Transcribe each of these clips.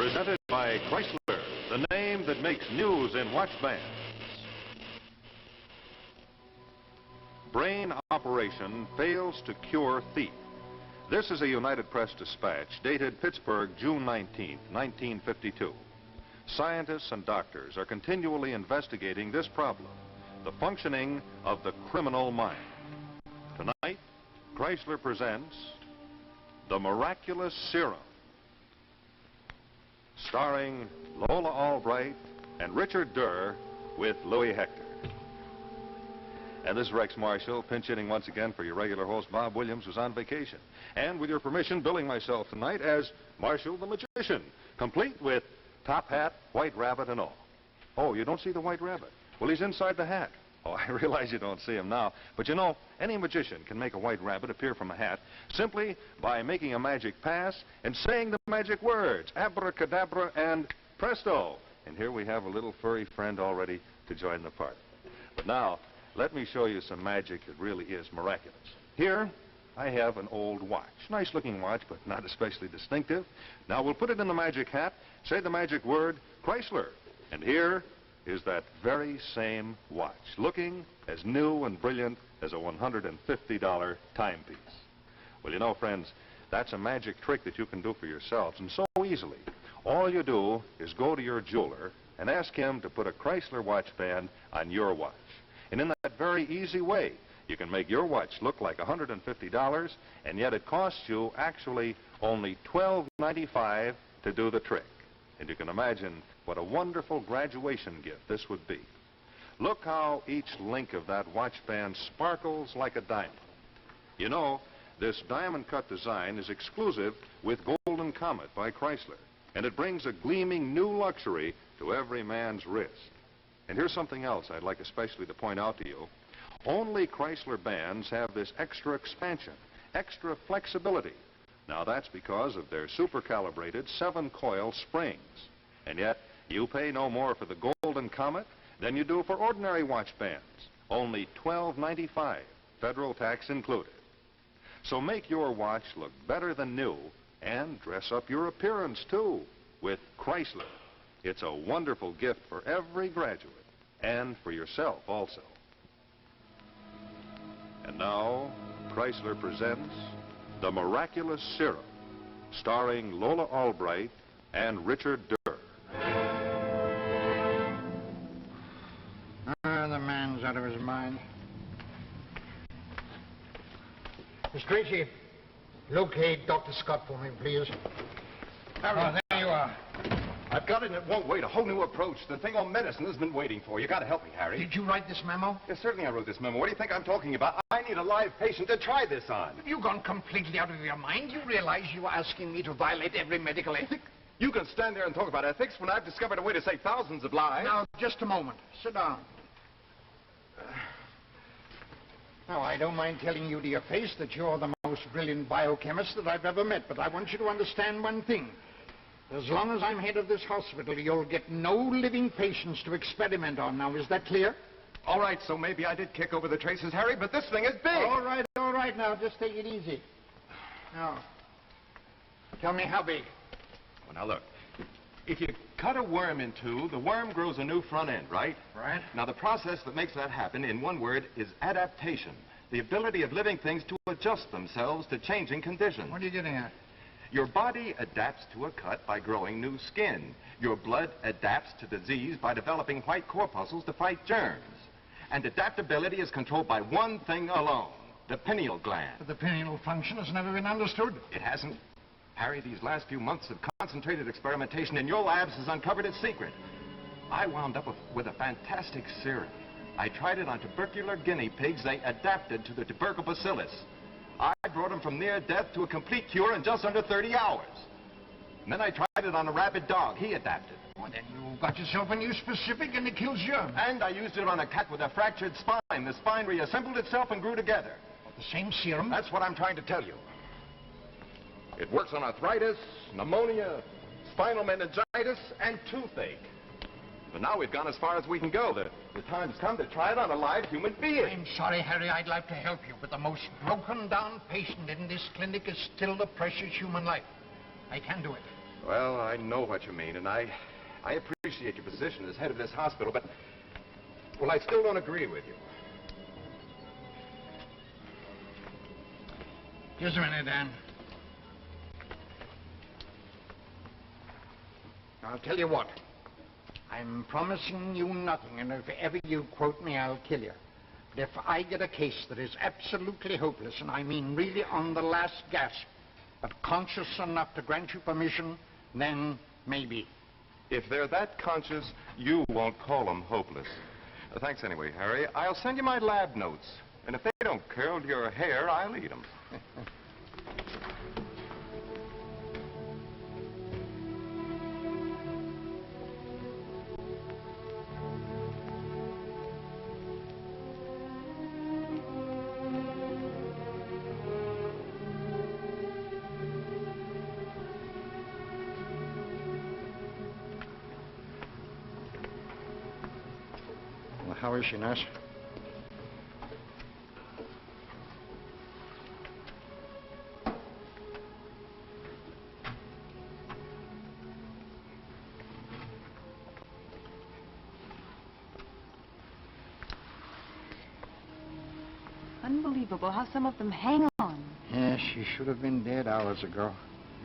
Presented by Kreisler, the name that makes news in watch bands. Brain operation fails to cure thief. This is a United Press dispatch dated Pittsburgh, June 19, 1952. Scientists and doctors are continually investigating this problem, the functioning of the criminal mind. Tonight, Kreisler presents The Miraculous Serum, starring Lola Albright and Richard Derr with Louis Hector. And this is Rex Marshall, pinch hitting once again for your regular host, Bob Williams, who's on vacation. And with your permission, billing myself tonight as Marshall the Magician, complete with top hat, white rabbit, and all. Oh, you don't see the white rabbit? Well, he's inside the hat. Oh, I realize you don't see him now. But you know, any magician can make a white rabbit appear from a hat simply by making a magic pass and saying the magic words, abracadabra and presto. And here we have a little furry friend all ready to join the party. But now, let me show you some magic that really is miraculous. Here, I have an old watch. Nice looking watch, but not especially distinctive. Now we'll put it in the magic hat, say the magic word, Kreisler. And here is that very same watch, looking as new and brilliant as a $150 timepiece. Well, you know, friends, that's a magic trick that you can do for yourselves, and so easily. All you do is go to your jeweler and ask him to put a Kreisler watch band on your watch. And in that very easy way, you can make your watch look like $150, and yet it costs you actually only $12.95 to do the trick. And you can imagine what a wonderful graduation gift this would be. Look how each link of that watch band sparkles like a diamond. You know, this diamond-cut design is exclusive with Golden Comet by Kreisler, and it brings a gleaming new luxury to every man's wrist. And here's something else I'd like especially to point out to you. Only Kreisler bands have this extra expansion, extra flexibility. Now that's because of their super-calibrated 7-coil springs. And yet, you pay no more for the Golden Comet than you do for ordinary watch bands. Only $12.95, federal tax included. So make your watch look better than new and dress up your appearance, too, with Kreisler. It's a wonderful gift for every graduate, and for yourself also. And now, Kreisler presents The Miraculous Serum, starring Lola Albright and Richard Derr. The man's out of his mind. Miss Tracy, locate Dr. Scott for me, please. Oh, there you are. I've got it and it won't wait. A whole new approach. The thing on medicine has been waiting for. You gotta help me, Harry. Did you write this memo? Yes, certainly I wrote this memo. What do you think I'm talking about? I need a live patient to try this on. You've gone completely out of your mind. You realize you are asking me to violate every medical ethic? You can stand there and talk about ethics when I've discovered a way to save thousands of lives. Now, just a moment. Sit down. Now, I don't mind telling you to your face that you're the most brilliant biochemist that I've ever met, but I want you to understand one thing. As long as I'm head of this hospital, you'll get no living patients to experiment on. Now, is that clear? All right, so maybe I did kick over the traces, Harry, but this thing is big. All right, now, just take it easy. Now, tell me how big. Well, now, look. If you cut a worm in two, the worm grows a new front end, right? Right. Now, the process that makes that happen, in one word, is adaptation. The ability of living things to adjust themselves to changing conditions. What are you getting at? Your body adapts to a cut by growing new skin. Your blood adapts to disease by developing white corpuscles to fight germs. And adaptability is controlled by one thing alone, the pineal gland. But the pineal function has never been understood. It hasn't. Harry, these last few months of concentrated experimentation in your labs has uncovered its secret. I wound up with a fantastic serum. I tried it on tubercular guinea pigs. They adapted to the tubercle bacillus. I brought them from near death to a complete cure in just under 30 hours. And then I tried it on a rabid dog. He adapted. Well, then you got yourself a new specific and it kills germs. And I used it on a cat with a fractured spine. The spine reassembled itself and grew together. The same serum? That's what I'm trying to tell you. It works on arthritis, pneumonia, spinal meningitis, and toothache. But now we've gone as far as we can go. The time's come to try it on a live human being. I'm sorry, Harry. I'd like to help you, but the most broken-down patient in this clinic is still the precious human life. I can do it. Well, I know what you mean, and I appreciate your position as head of this hospital, but, well, I still don't agree with you. Just a minute, Dan. I'll tell you what. I'm promising you nothing, and if ever you quote me, I'll kill you. But if I get a case that is absolutely hopeless, and I mean really on the last gasp, but conscious enough to grant you permission, then maybe. If they're that conscious, you won't call them hopeless. Thanks anyway, Harry. I'll send you my lab notes. And if they don't curl your hair, I'll eat them. Well, how is she, nurse? Unbelievable how some of them hang on. Yes, she should have been dead hours ago.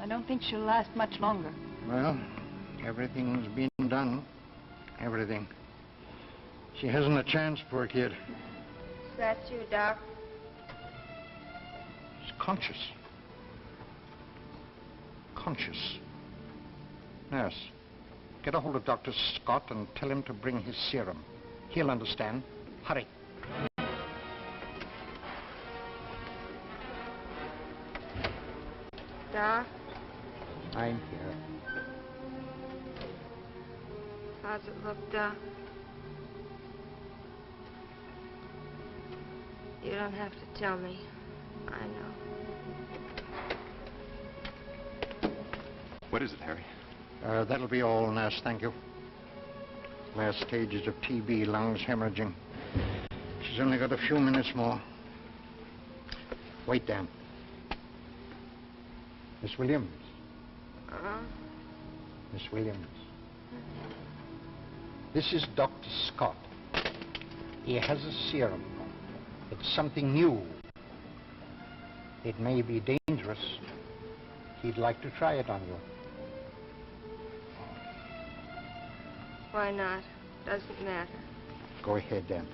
I don't think she'll last much longer. Well, everything's been done. Everything. She hasn't a chance, poor kid. Is that you, Doc? She's conscious. Conscious. Nurse, get a hold of Dr. Scott and tell him to bring his serum. He'll understand. Hurry. Doc, I'm here. how's it look, Doc? You don't have to tell me. I know. What is it, Harry? That'll be all, nurse. Thank you. Last stages of TB, lungs hemorrhaging. She's only got a few minutes more. Wait, Dan. Miss Williams. Miss Williams. This is Dr. Scott. He has a serum. It's something new. It may be dangerous. He'd like to try it on you. Why not? Doesn't matter. Go ahead, then.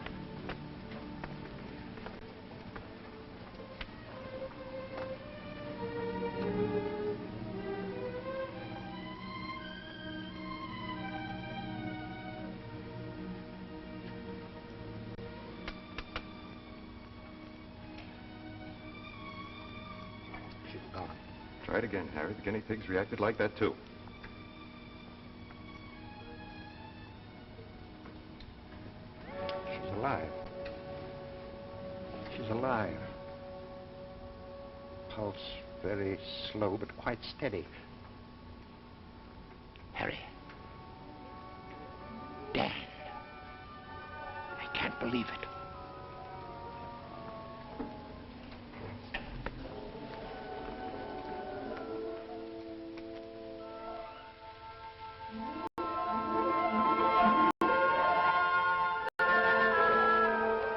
She's gone. Try it again, Harry. The guinea pigs reacted like that, too. She's alive. She's alive. Pulse very slow, but quite steady. Harry. Dan. I can't believe it.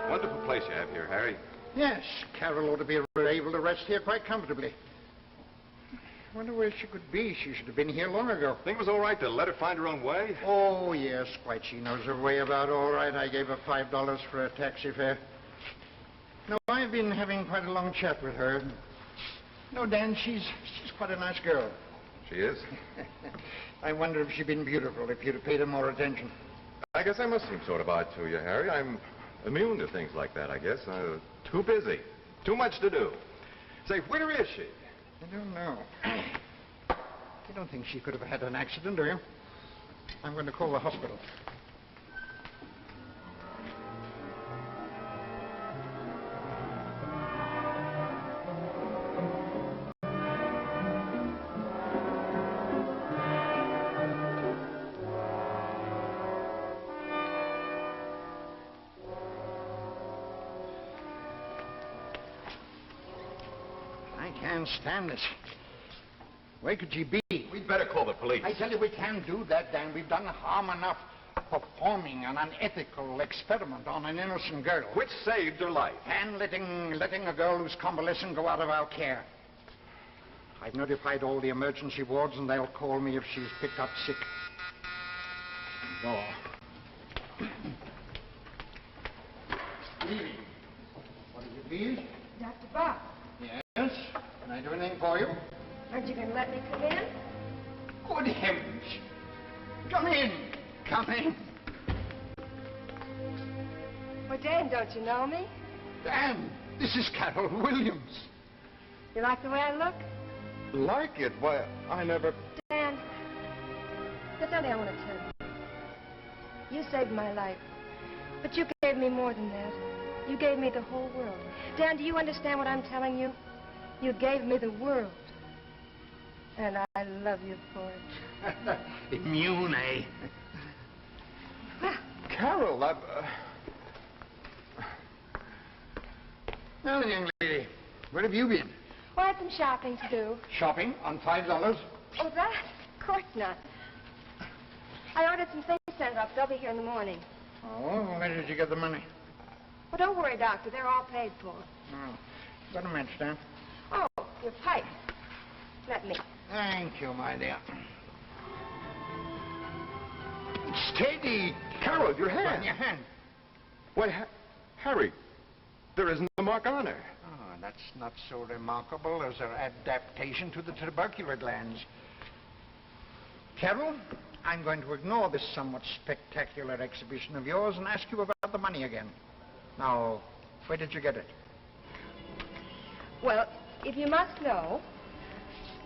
Wonderful place you have here, Harry. Yes, Carol ought to be able to rest here quite comfortably. I wonder where she could be. She should have been here long ago. Think it was all right to let her find her own way? Oh, yes, quite. She knows her way about all right. I gave her $5 for a taxi fare. No, I've been having quite a long chat with her. No, Dan, she's quite a nice girl. She is? I wonder if she'd been beautiful if you'd have paid her more attention. I guess I must seem sort of odd to you, Harry. I'm immune to things like that, I guess. Too busy. Too much to do. Say, where is she? I don't know. You don't think she could have had an accident, do you? I'm going to call the hospital. I can't stand this. Where could she be? We'd better call the police. I tell you, we can't do that, Dan. We've done harm enough performing an unethical experiment on an innocent girl. Which saved her life. And letting a girl who's convalescent go out of our care. I've notified all the emergency wards, and they'll call me if she's picked up sick. Door. Stevie. What is it, please? Dr. Bob, Yes? Can I do anything for you? aren't you going to let me come in? Good heavens! Come in! Come in! Well, Dan, don't you know me? Dan, this is Carol Williams. You like the way I look? Like it? Why, I never... Dan, there's something I want to tell you. You saved my life. But you gave me more than that. You gave me the whole world. Dan, do you understand what I'm telling you? You gave me the world. And I love you for it. Immune, eh? Carol, I've... Well, young lady, where have you been? Well, I had some shopping to do. Shopping on $5? Oh, that? Of course not. I ordered some things sent up. They'll be here in the morning. Oh, where did you get the money? Well, don't worry, Doctor. They're all paid for. Oh, got a match, Dan? Oh, your pipe. Let me. Thank you, my dear. Steady. Carol, your hand. On your hand. Why, Harry, there isn't a mark on her. Oh, that's not so remarkable as her adaptation to the tubercular glands. Carol, I'm going to ignore this somewhat spectacular exhibition of yours and ask you about the money again. Now, where did you get it? Well, if you must know,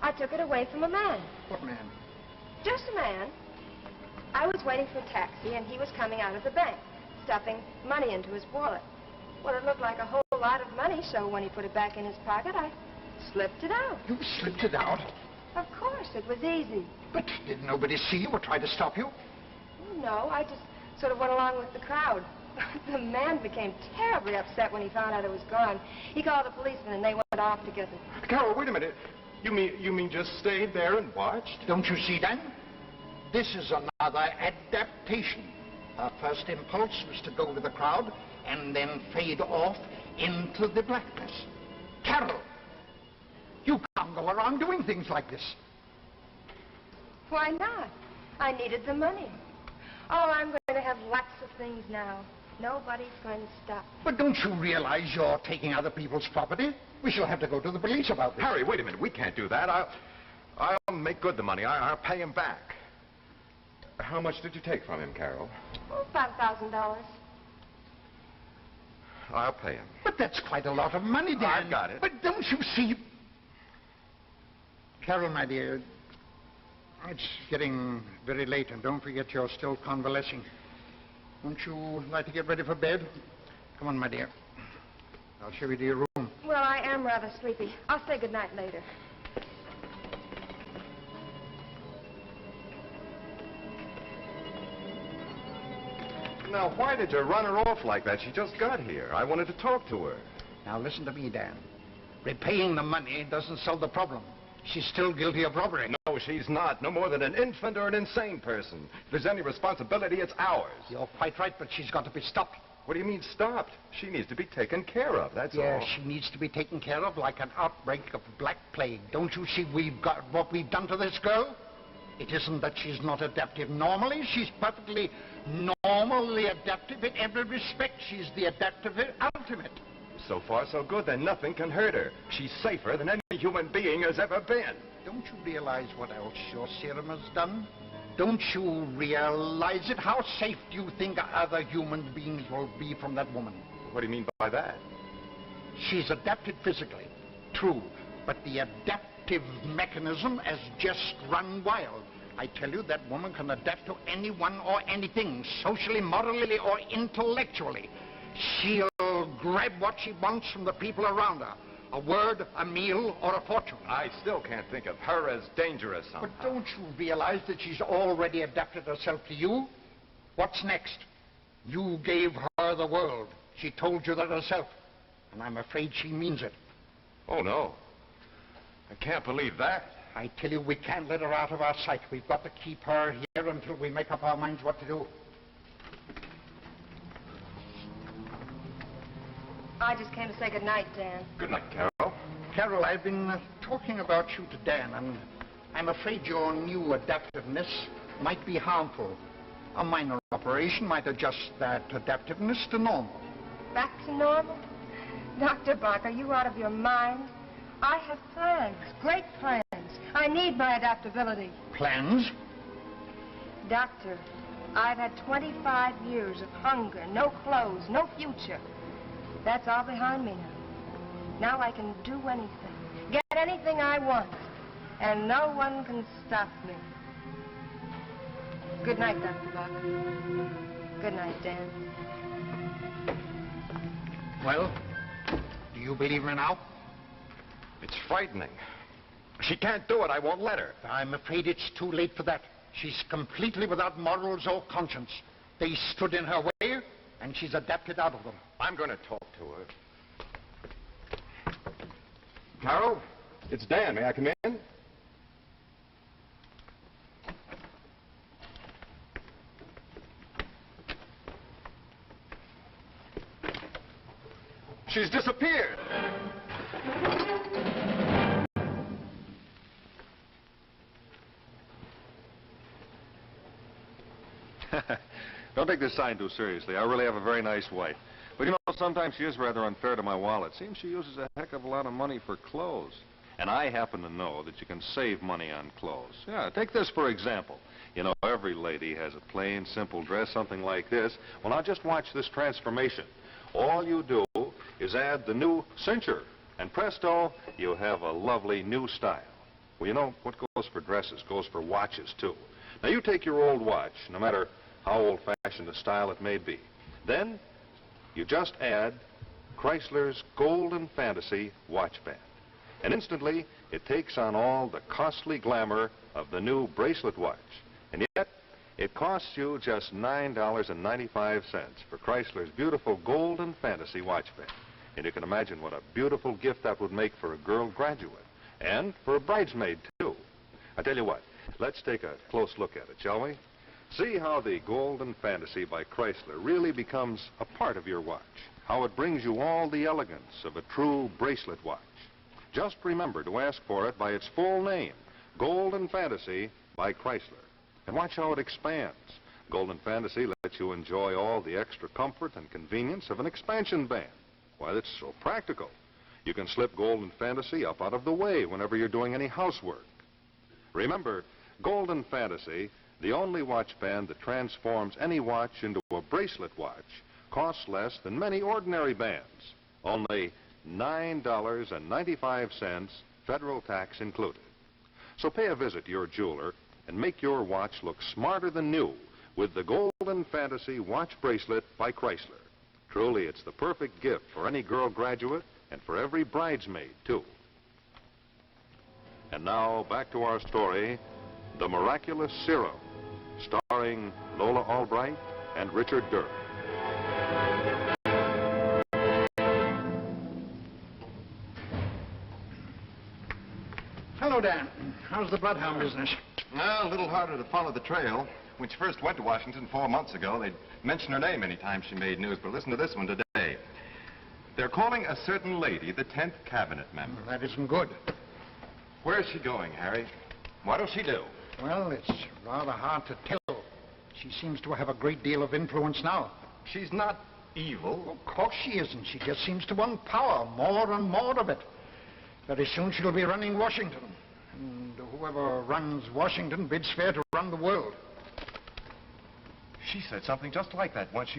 I took it away from a man. What man? Just a man. I was waiting for a taxi, and he was coming out of the bank, stuffing money into his wallet. Well, it looked like a whole lot of money, so when he put it back in his pocket, I slipped it out. You slipped it out? Of course, it was easy. But did nobody see you or try to stop you? Oh, no, I just sort of went along with the crowd. The man became terribly upset when he found out it was gone. He called the policeman, and they went off together. Carol, wait a minute. You mean just stayed there and watched? Don't you see, Dan? This is another adaptation. Her first impulse was to go with the crowd and then fade off into the blackness. Carol, you can't go around doing things like this. Why not? I needed the money. Oh, I'm going to have lots of things now. Nobody's going to stop. But don't you realize you're taking other people's property? We shall have to go to the police about this. Harry, wait a minute. We can't do that. I'll make good the money. I'll pay him back. How much did you take from him, Carol? Oh, $5,000. I'll pay him. But that's quite a lot of money, Dan. I've got it. But don't you see... Carol, my dear, it's getting very late, and don't forget you're still convalescing. Won't you like to get ready for bed? Come on, my dear. I'll show you to your room. Well, I am rather sleepy. I'll say goodnight later. Now, why did you run her off like that? She just got here. I wanted to talk to her. Now, listen to me, Dan. Repaying the money doesn't solve the problem. She's still guilty of robbery. No, she's not. No more than an infant or an insane person. If there's any responsibility, it's ours. You're quite right, but she's got to be stopped. What do you mean stopped? She needs to be taken care of, that's Yeah, all. she needs to be taken care of like an outbreak of black plague. Don't you see we've got what we've done to this girl? It isn't that she's not adaptive normally. She's perfectly normally adaptive in every respect. She's the adaptive ultimate. So far, so good. Then nothing can hurt her. She's safer than any human being has ever been. Don't you realize what else your serum has done? Don't you realize it? How safe do you think other human beings will be from that woman? What do you mean by that? She's adapted physically, true, but the adaptive mechanism has just run wild. I tell you, that woman can adapt to anyone or anything, socially, morally, or intellectually. She'll grab what she wants from the people around her. A word, a meal, or a fortune. I still can't think of her as dangerous somehow. But don't you realize that she's already adapted herself to you? What's next? You gave her the world. She told you that herself. And I'm afraid she means it. Oh, no. I can't believe that. I tell you, we can't let her out of our sight. We've got to keep her here until we make up our minds what to do. I just came to say good night, Dan. Good night, Carol. Carol, I've been talking about you to Dan, and I'm afraid your new adaptiveness might be harmful. A minor operation might adjust that adaptiveness to normal. Back to normal? Dr. Bach, are you out of your mind? I have plans, great plans. I need my adaptability. Plans? Doctor, I've had 25 years of hunger, no clothes, no future. That's all behind me now. Now I can do anything, get anything I want, and no one can stop me. Good night, Dr. Bach. Good night, Dan. Well, do you believe me now? It's frightening. She can't do it. I won't let her. I'm afraid it's too late for that. She's completely without morals or conscience. They stood in her way, and she's adapted out of them. I'm going to talk to her. Carol, it's Dan. May I come in? She's disappeared. Don't take this sign too seriously. I really have a very nice wife. But you know, sometimes she is rather unfair to my wallet. Seems she uses a heck of a lot of money for clothes. And I happen to know that you can save money on clothes. Yeah, take this for example. You know, every lady has a plain, simple dress, something like this. Well, now just watch this transformation. All you do is add the new cincher, and presto, you have a lovely new style. Well, you know, what goes for dresses goes for watches, too. Now, you take your old watch, no matter how old-fashioned a style it may be. Then, you just add Kreisler's Golden Fantasy watch band. And instantly, it takes on all the costly glamour of the new bracelet watch. And yet, it costs you just $9.95 for Kreisler's beautiful Golden Fantasy watch band. And you can imagine what a beautiful gift that would make for a girl graduate. And for a bridesmaid, too. I tell you what, let's take a close look at it, shall we? See how the Golden Fantasy by Kreisler really becomes a part of your watch. How it brings you all the elegance of a true bracelet watch. Just remember to ask for it by its full name, Golden Fantasy by Kreisler. And watch how it expands. Golden Fantasy lets you enjoy all the extra comfort and convenience of an expansion band. Why, it's so practical. You can slip Golden Fantasy up out of the way whenever you're doing any housework. Remember, Golden Fantasy, the only watch band that transforms any watch into a bracelet watch, costs less than many ordinary bands. Only $9.95, federal tax included. So pay a visit to your jeweler and make your watch look smarter than new with the Golden Fantasy watch bracelet by Kreisler. Truly, it's the perfect gift for any girl graduate and for every bridesmaid, too. And now, back to our story, The Miraculous Serum, starring Lola Albright and Richard Derr. Hello, Dan. How's the bloodhound business? Well, a little harder to follow the trail. When she first went to Washington 4 months ago, they'd mention her name any time she made news, but listen to this one today. They're calling a certain lady the 10th cabinet member. That isn't good. Where is she going, Harry? What'll she do? Well, it's rather hard to tell. She seems to have a great deal of influence now. She's not evil. Of course she isn't. She just seems to want power, more and more of it. Very soon she'll be running Washington. And whoever runs Washington bids fair to run the world. She said something just like that once.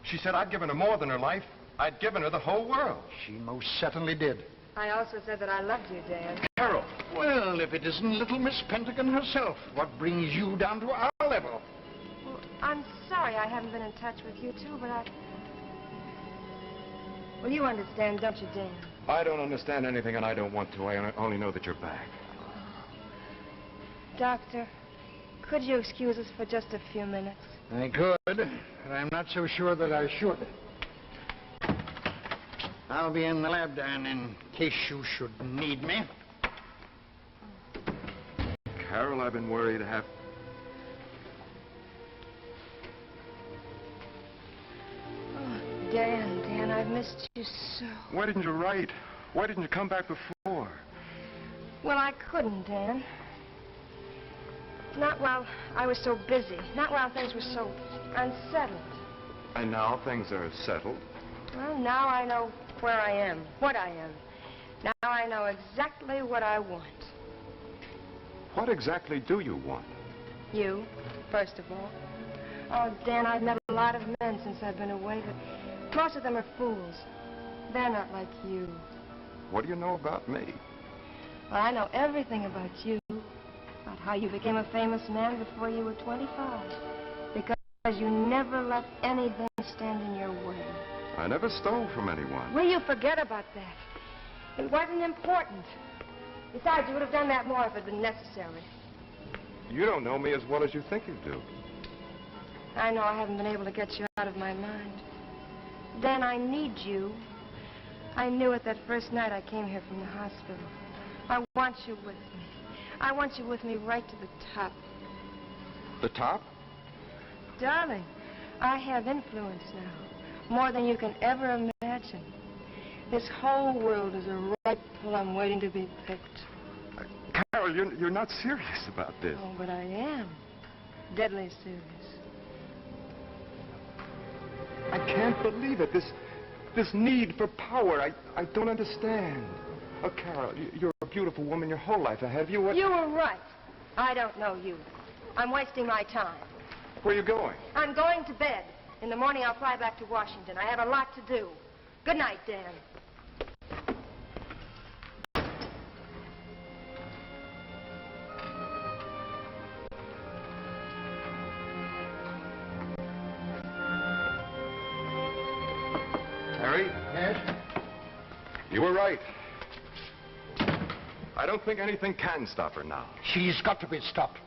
She said I'd given her more than her life. I'd given her the whole world. She most certainly did. I also said that I loved you, Dan. Carol! Well, if it isn't little Miss Pentagon herself, what brings you down to our level? Well, I'm sorry I haven't been in touch with you, too, but Well, you understand, don't you, Dan? I don't understand anything, and I don't want to. I only know that you're back. Doctor, could you excuse us for just a few minutes? I could, but I'm not so sure that I should. I'll be in the lab, Dan, in case you should need me. Carol, I've been worried half... Oh, Dan, I've missed you so. Why didn't you write? Why didn't you come back before? Well, I couldn't, Dan. Not while I was so busy. Not while things were so unsettled. And now things are settled. Well, now I know where I am, what I am. Now I know exactly what I want. What exactly do you want? You, first of all. Oh, Dan, I've met a lot of men since I've been away, but most of them are fools. They're not like you. What do you know about me? Well, I know everything about you. About how you became a famous man before you were 25. Because you never let anything stand in your way. I never stole from anyone. Will you forget about that? It wasn't important. Besides, you would have done that more if it had been necessary. You don't know me as well as you think you do. I know I haven't been able to get you out of my mind. Dan, I need you. I knew it that first night I came here from the hospital. I want you with me. I want you with me right to the top. The top? Darling, I have influence now. More than you can ever imagine. This whole world is a ripe plum waiting to be picked. Carol, you're not serious about this. Oh, but I am. Deadly serious. I can't believe it. This need for power. I don't understand. Oh, Carol, you're a beautiful woman your whole life ahead of you. What... You were right. I don't know you. I'm wasting my time. Where are you going? I'm going to bed. In the morning, I'll fly back to Washington. I have a lot to do. Good night, Dan. Harry? Yes? You were right. I don't think anything can stop her now. She's got to be stopped.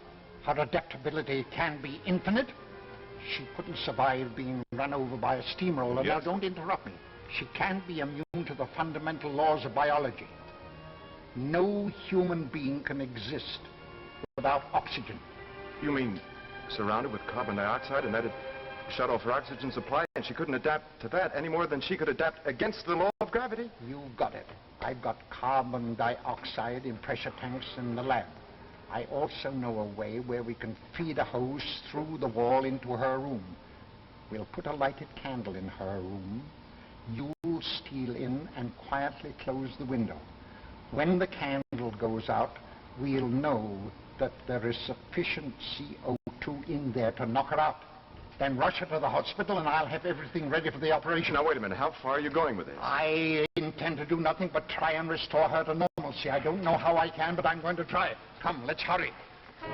Her adaptability can be infinite. She couldn't survive being run over by a steamroller. Yes. Now, don't interrupt me. She can't be immune to the fundamental laws of biology. No human being can exist without oxygen. You mean surrounded with carbon dioxide and that'd shut off her oxygen supply and she couldn't adapt to that any more than she could adapt against the law of gravity? You got it. I've got carbon dioxide in pressure tanks in the lab. I also know a way where we can feed a hose through the wall into her room. We'll put a lighted candle in her room. You'll steal in and quietly close the window. When the candle goes out, we'll know that there is sufficient CO2 in there to knock her out. Then rush her to the hospital and I'll have everything ready for the operation. Now, wait a minute. How far are you going with this? I intend to do nothing but try and restore her to normalcy. I don't know how I can, but I'm going to try. Come, let's hurry. Well,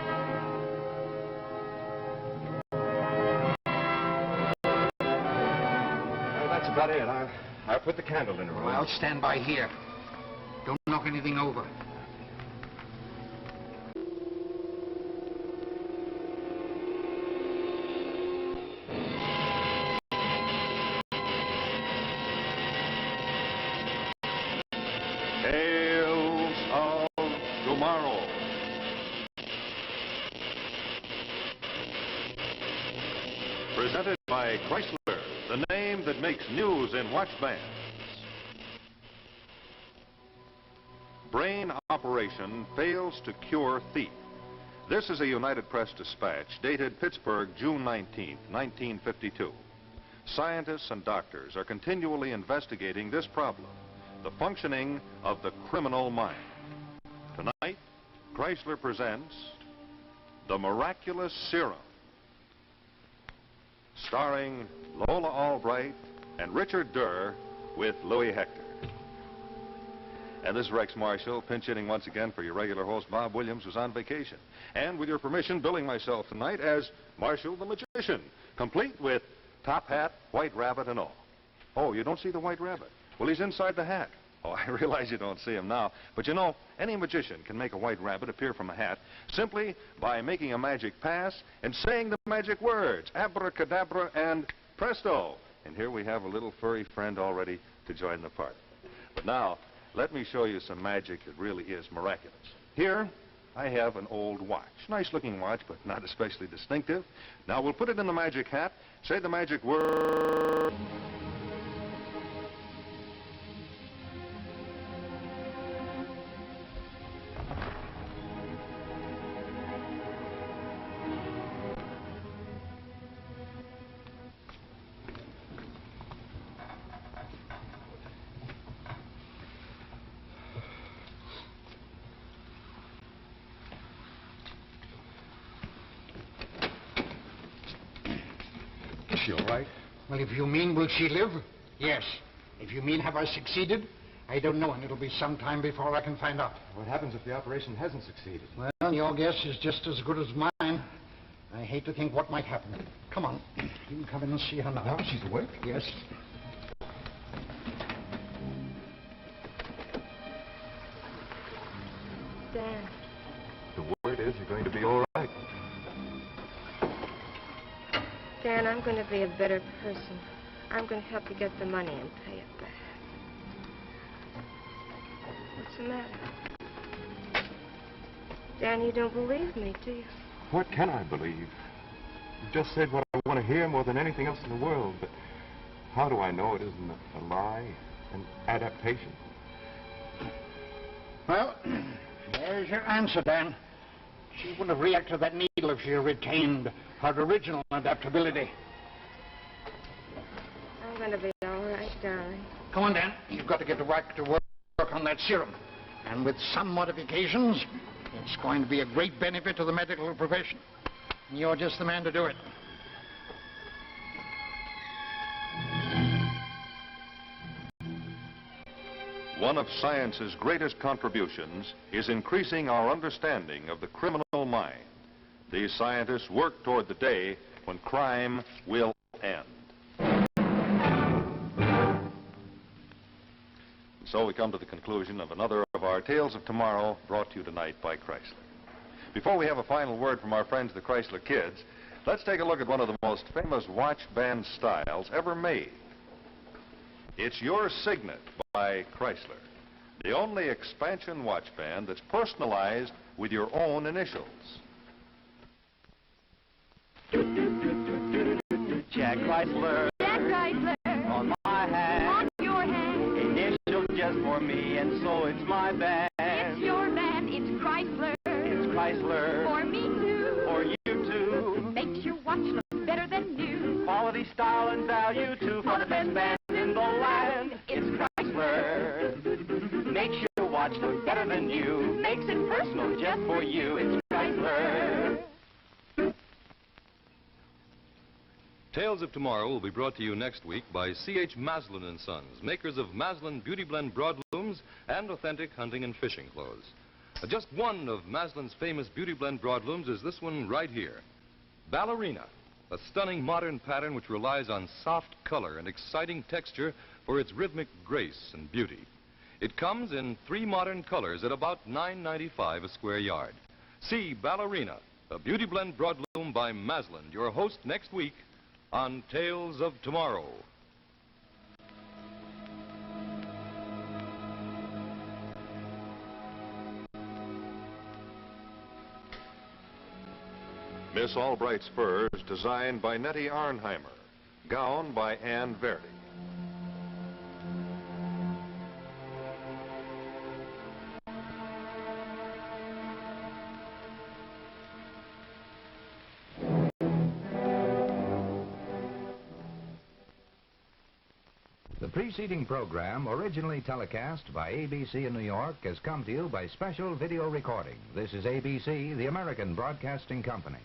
that's about it. I'll put the candle in her room. Well, I'll stand by here. Don't knock anything over. Tales of Tomorrow. Presented by Kreisler, the name that makes news in watch bands. Brain operation fails to cure thief. This is a United Press dispatch dated Pittsburgh, June 19, 1952. Scientists and doctors are continually investigating this problem, the functioning of the criminal mind. Tonight, Kreisler presents The Miraculous Serum, starring Lola Albright and Richard Derr with Louis Hector. And this is Rex Marshall, pinch hitting once again for your regular host, Bob Williams, who's on vacation. And with your permission, billing myself tonight as Marshall the Magician, complete with top hat, white rabbit, and all. Oh, you don't see the white rabbit? Well, he's inside the hat. Oh, I realize you don't see him now. But you know, any magician can make a white rabbit appear from a hat simply by making a magic pass and saying the magic words, abracadabra and presto. And here we have a little furry friend all ready to join the party. But now, let me show you some magic that really is miraculous. Here, I have an old watch. Nice-looking watch, but not especially distinctive. Now, we'll put it in the magic hat, say the magic word. Is she all right? Well, if you mean will she live, yes. If you mean have I succeeded, I don't know, and it'll be some time before I can find out. What happens if the operation hasn't succeeded? Well, your guess is just as good as mine. I hate to think what might happen. Come on. You can come in and see her now. Now she's awake? Yes. Dan. The word is you're going to be all right. Dan, I'm going to be a better person. I'm going to help you get the money and pay it back. What's the matter? Dan, you don't believe me, do you? What can I believe? You just said what I want to hear more than anything else in the world, but how do I know it isn't a lie, an adaptation? Well, there's your answer, Dan. She wouldn't have reacted to that needle if she had retained her original adaptability. I'm going to be all right, darling. Come on, Dan. You've got to get to work on that serum. And with some modifications, it's going to be a great benefit to the medical profession. And you're just the man to do it. One of science's greatest contributions is increasing our understanding of the criminal mind. These scientists work toward the day when crime will end. So we come to the conclusion of another of our Tales of Tomorrow, brought to you tonight by Kreisler. Before we have a final word from our friends the Kreisler kids, let's take a look at one of the most famous watch band styles ever made. It's your Signet by Kreisler, the only expansion watch band that's personalized with your own initials. Jack Kreisler, Jack Kreisler, on my hand, on your hand. initials just for me, and so it's my band. It's your band, it's Kreisler. It's Kreisler, For me too. for you too. Makes your watch look better than new. Quality, style, and value too, for the best band in the land. It's Kreisler. Makes your watch look better than you. Makes it personal just for you. It's Kreisler. Tales of Tomorrow will be brought to you next week by C.H. Maslin & Sons, makers of Maslin Beauty Blend broadlooms and authentic hunting and fishing clothes. Just one of Maslin's famous Beauty Blend broadlooms is this one right here. Ballerina, a stunning modern pattern which relies on soft color and exciting texture for its rhythmic grace and beauty. It comes in 3 modern colors at about $9.95 a square yard. See Ballerina, a Beauty Blend broadloom by Maslin, your host next week on Tales of Tomorrow. Miss Albright's furs, designed by Nettie Arnheimer. Gown by Ann Verdi. The preceding program, originally telecast by ABC in New York, has come to you by special video recording. This is ABC, the American Broadcasting Company.